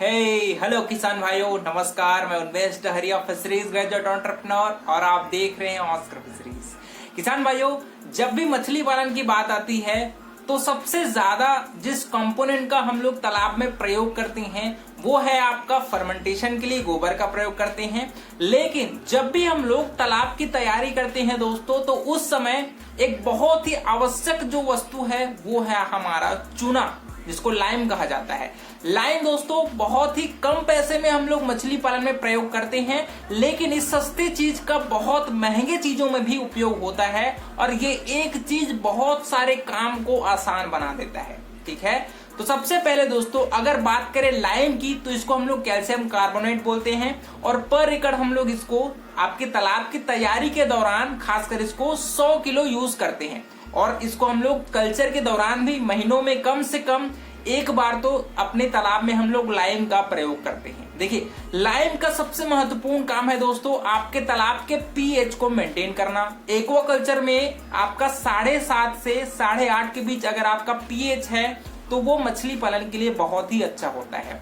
Hello किसान भाइयों, नमस्कार। मैं उन्मेष डहरिया, फिशरीज ग्रेजुएट एंटरप्रेन्योर और आप देख रहे हैं ऑस्कर फिशरीज। किसान भाइयों, जब भी मछली पालन की बात आती है तो सबसे ज्यादा जिस कंपोनेंट का हम लोग तालाब में प्रयोग करते हैं वो है आपका फर्मेंटेशन के लिए गोबर का प्रयोग करते हैं। लेकिन जब भी हम लोग तालाब की तैयारी करते हैं दोस्तों, तो उस समय एक बहुत ही आवश्यक जो वस्तु है वो है हमारा चूना, जिसको लाइम कहा जाता है। लाइम दोस्तों बहुत ही कम पैसे में हम लोग मछली पालन में प्रयोग करते हैं, लेकिन इस सस्ती चीज का बहुत महंगे चीजों में भी उपयोग होता है और ये एक चीज बहुत सारे काम को आसान बना देता है। ठीक है, तो सबसे पहले दोस्तों अगर बात करें लाइम की, तो इसको हम लोग कैल्शियम कार्बोनेट बोलते हैं और पर एकड़ हम लोग इसको आपके तालाब की तैयारी के दौरान खासकर इसको 100 किलो यूज करते हैं। और इसको हम लोग कल्चर के दौरान भी महीनों में कम से कम एक बार तो अपने तालाब में हम लोग लाइम का प्रयोग करते हैं। देखिए, लाइम का सबसे महत्वपूर्ण काम है दोस्तों आपके तालाब के पीएच को मेंटेन करना। एक्वाकल्चर में आपका 7.5 से 8.5 के बीच अगर आपका पीएच है तो वो मछली पालन के लिए बहुत ही अच्छा होता है।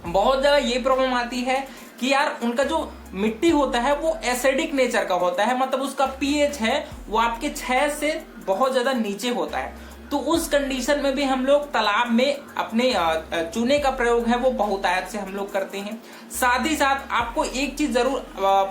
बहुत जगह ये प्रॉब्लम आती है कि यार उनका जो मिट्टी होता है वो एसिडिक नेचर का होता है, मतलब उसका पीएच है वो आपके 6 से बहुत ज्यादा नीचे होता है। तो उस कंडीशन में भी हम लोग तालाब में अपने चूने का प्रयोग है वो बहुतायत से हम लोग करते हैं। साथ ही साथ आपको एक चीज जरूर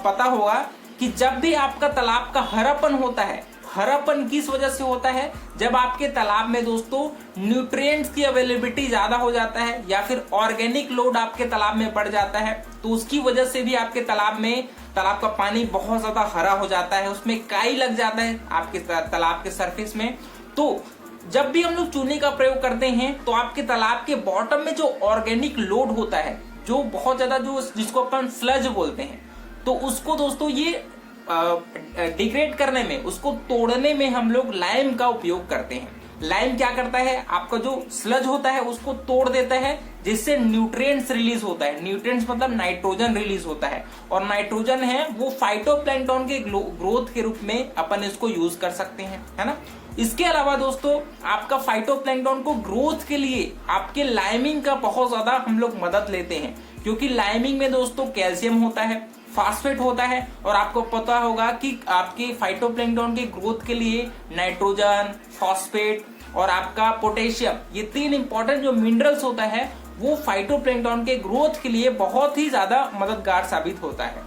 पता होगा कि जब भी आपका तालाब का हरापन होता है, हरापन किस वजह से होता है? जब आपके तालाब में दोस्तों न्यूट्रिएंट्स की अवेलेबिलिटी ज्यादा हो जाता है या फिर ऑर्गेनिक लोड आपके तालाब में बढ़ जाता है, तो उसकी वजह से भी आपके तालाब का पानी बहुत ज्यादा हरा हो जाता है, उसमें काई लग जाता है आपके तालाब के सरफेस में। तो जब भी हम लोग चूने का प्रयोग करते हैं तो आपके तालाब के बॉटम में जो ऑर्गेनिक लोड होता है, जो बहुत ज्यादा जिसको अपन स्लज बोलते हैं, तो उसको दोस्तों ये डिग्रेड करने में, उसको तोड़ने में हम लोग लाइम का उपयोग करते हैं। लाइम क्या करता है, आपका जो स्लज होता है उसको तोड़ देता है, जिससे न्यूट्रिएंट्स रिलीज होता है। न्यूट्रिएंट्स मतलब नाइट्रोजन रिलीज होता है और नाइट्रोजन है वो फाइटोप्लैंक्टन के ग्रोथ के रूप में अपन इसको यूज कर सकते हैं, है ना। इसके अलावा दोस्तों आपका फाइटोप्लैंक्टन को ग्रोथ के लिए आपके लाइमिंग का बहुत ज्यादा हम लोग मदद लेते हैं, क्योंकि लाइमिंग में दोस्तों कैल्शियम होता है, फास्फेट होता है और आपको पता होगा कि आपके फाइटोप्लैंक्टन के ग्रोथ के लिए नाइट्रोजन, फास्फेट और आपका पोटेशियम, ये 3 इंपॉर्टेंट जो मिनरल्स होता है वो फाइटोप्लैंक्टन के ग्रोथ के लिए बहुत ही ज्यादा मददगार साबित होता है।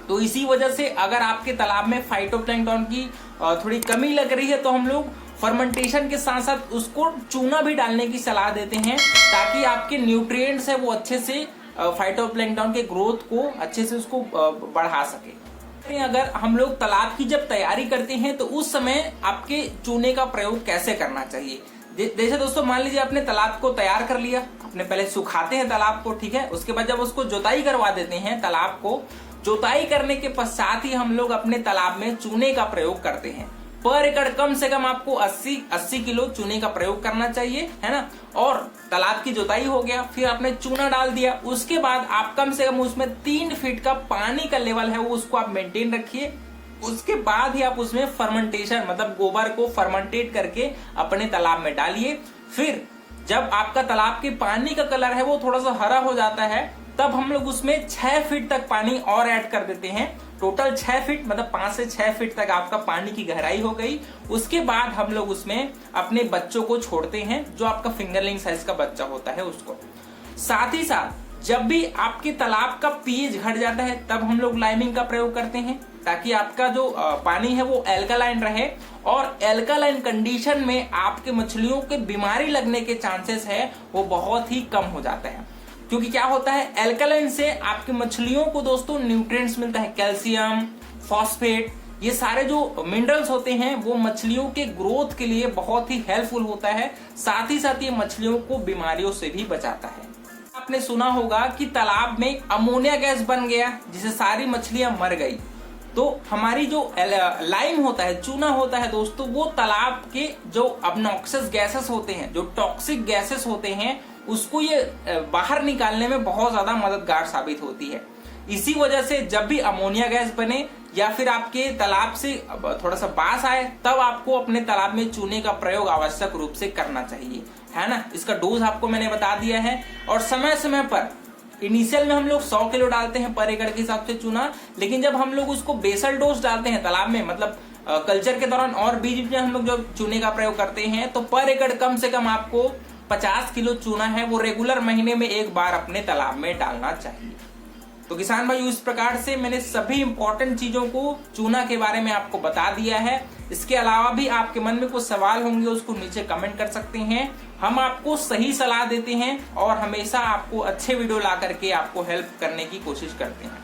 तो इसी वजह से अगर आपके तालाब में फाइटोप्लैंक्टन की थोड़ी कमी लग रही है तो हम लोग फर्मेंटेशन के साथ साथ उसको चूना भी डालने की सलाह देते हैं, ताकि आपके न्यूट्रिएंट्स है वो अच्छे से फाइटोप्लैंक्टन के ग्रोथ को अच्छे से उसको बढ़ा सके। अगर हम लोग तालाब की जब तैयारी करते हैं तो उस समय आपके चूने का प्रयोग कैसे करना चाहिए? जैसे दोस्तों मान लीजिए आपने तालाब को तैयार कर लिया, आपने पहले सुखाते हैं तालाब को, ठीक है। उसके बाद जब उसको जुताई करवा देते हैं, तालाब को जुताई करने के पश्चात ही हम लोग अपने तालाब में चूने का प्रयोग करते हैं। पर एकड़ कम से कम आपको 80 किलो चूने का प्रयोग करना चाहिए, है ना। और तालाब की जुताई हो गया, फिर आपने चूना डाल दिया, उसके बाद आप कम से कम उसमें 3 फीट का पानी का लेवल है वो उसको आप मेंटेन रखिए। उसके बाद ही आप उसमें फर्मेंटेशन मतलब गोबर को फर्मेंटेट करके अपने तालाब में डालिए। फिर जब आपका तालाब के पानी का कलर है वो थोड़ा सा हरा हो जाता है, तब हम लोग उसमें 6 फीट तक पानी और ऐड कर देते हैं। टोटल 6 फीट मतलब 5 से 6 फीट तक आपका पानी की गहराई हो गई। उसके बाद हम लोग उसमें अपने बच्चों को छोड़ते हैं, जो आपका फिंगरलिंग साइज का बच्चा होता है उसको। साथ ही साथ जब भी आपके तालाब का पीएच घट जाता है तब हम लोग लाइमिंग का प्रयोग करते हैं, ताकि आपका जो पानी है वो एल्कालाइन रहे और एल्कालाइन कंडीशन में आपके मछलियों के बीमारी लगने के चांसेस है वो बहुत ही कम हो जाता है। क्योंकि क्या होता है, एल्कालाइन से आपकी मछलियों को दोस्तों न्यूट्रिएंट्स मिलता है, कैल्शियम, फास्फेट, ये सारे जो मिनरल्स होते हैं वो मछलियों के ग्रोथ के लिए बहुत ही हेल्पफुल होता है। साथ ही साथ ये मछलियों को बीमारियों से भी बचाता है। आपने सुना होगा कि तालाब में अमोनिया गैस बन गया जिससे सारी मछलियां मर गई, तो हमारी जो लाइम होता है, चूना होता है दोस्तों, वो तालाब के जो ऑब्नॉक्सियस गैसेस होते हैं, जो टॉक्सिक गैसेस होते हैं, उसको ये बाहर निकालने में बहुत ज्यादा मददगार साबित होती है। इसी वजह से जब भी अमोनिया गैस बने या फिर आपके तालाब से थोड़ा सा बास आए, तब आपको अपने तालाब में चूने का प्रयोग आवश्यक रूप से करना चाहिए, है ना। इसका डोज आपको मैंने बता दिया है। और समय समय पर इनिशियल में हम लोग 100 किलो डालते हैं पर एकड़ के हिसाब से चूना, लेकिन जब हम लोग उसको बेसल डोज डालते हैं तालाब में, मतलब कल्चर के दौरान और बीज में हम लोग जब चूने का प्रयोग करते हैं, तो पर एकड़ कम से कम आपको 50 किलो चूना है वो रेगुलर महीने में एक बार अपने तालाब में डालना चाहिए। तो किसान भाई, इस प्रकार से मैंने सभी इंपॉर्टेंट चीजों को चूना के बारे में आपको बता दिया है। इसके अलावा भी आपके मन में कुछ सवाल होंगे, उसको नीचे कमेंट कर सकते हैं। हम आपको सही सलाह देते हैं और हमेशा आपको अच्छे वीडियो ला करके आपको हेल्प करने की कोशिश करते हैं।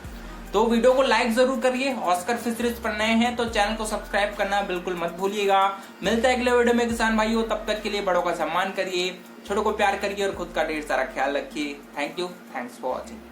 तो वीडियो को लाइक जरूर करिए। ऑस्कर फिशरीज पर नए हैं तो चैनल को सब्सक्राइब करना बिल्कुल मत भूलिएगा। मिलता है अगले वीडियो में किसान भाइयों, तब तक के लिए बड़ों का सम्मान करिए, छोटों को प्यार करिए और खुद का ढेर सारा ख्याल रखिए। Thank you, thanks for watching.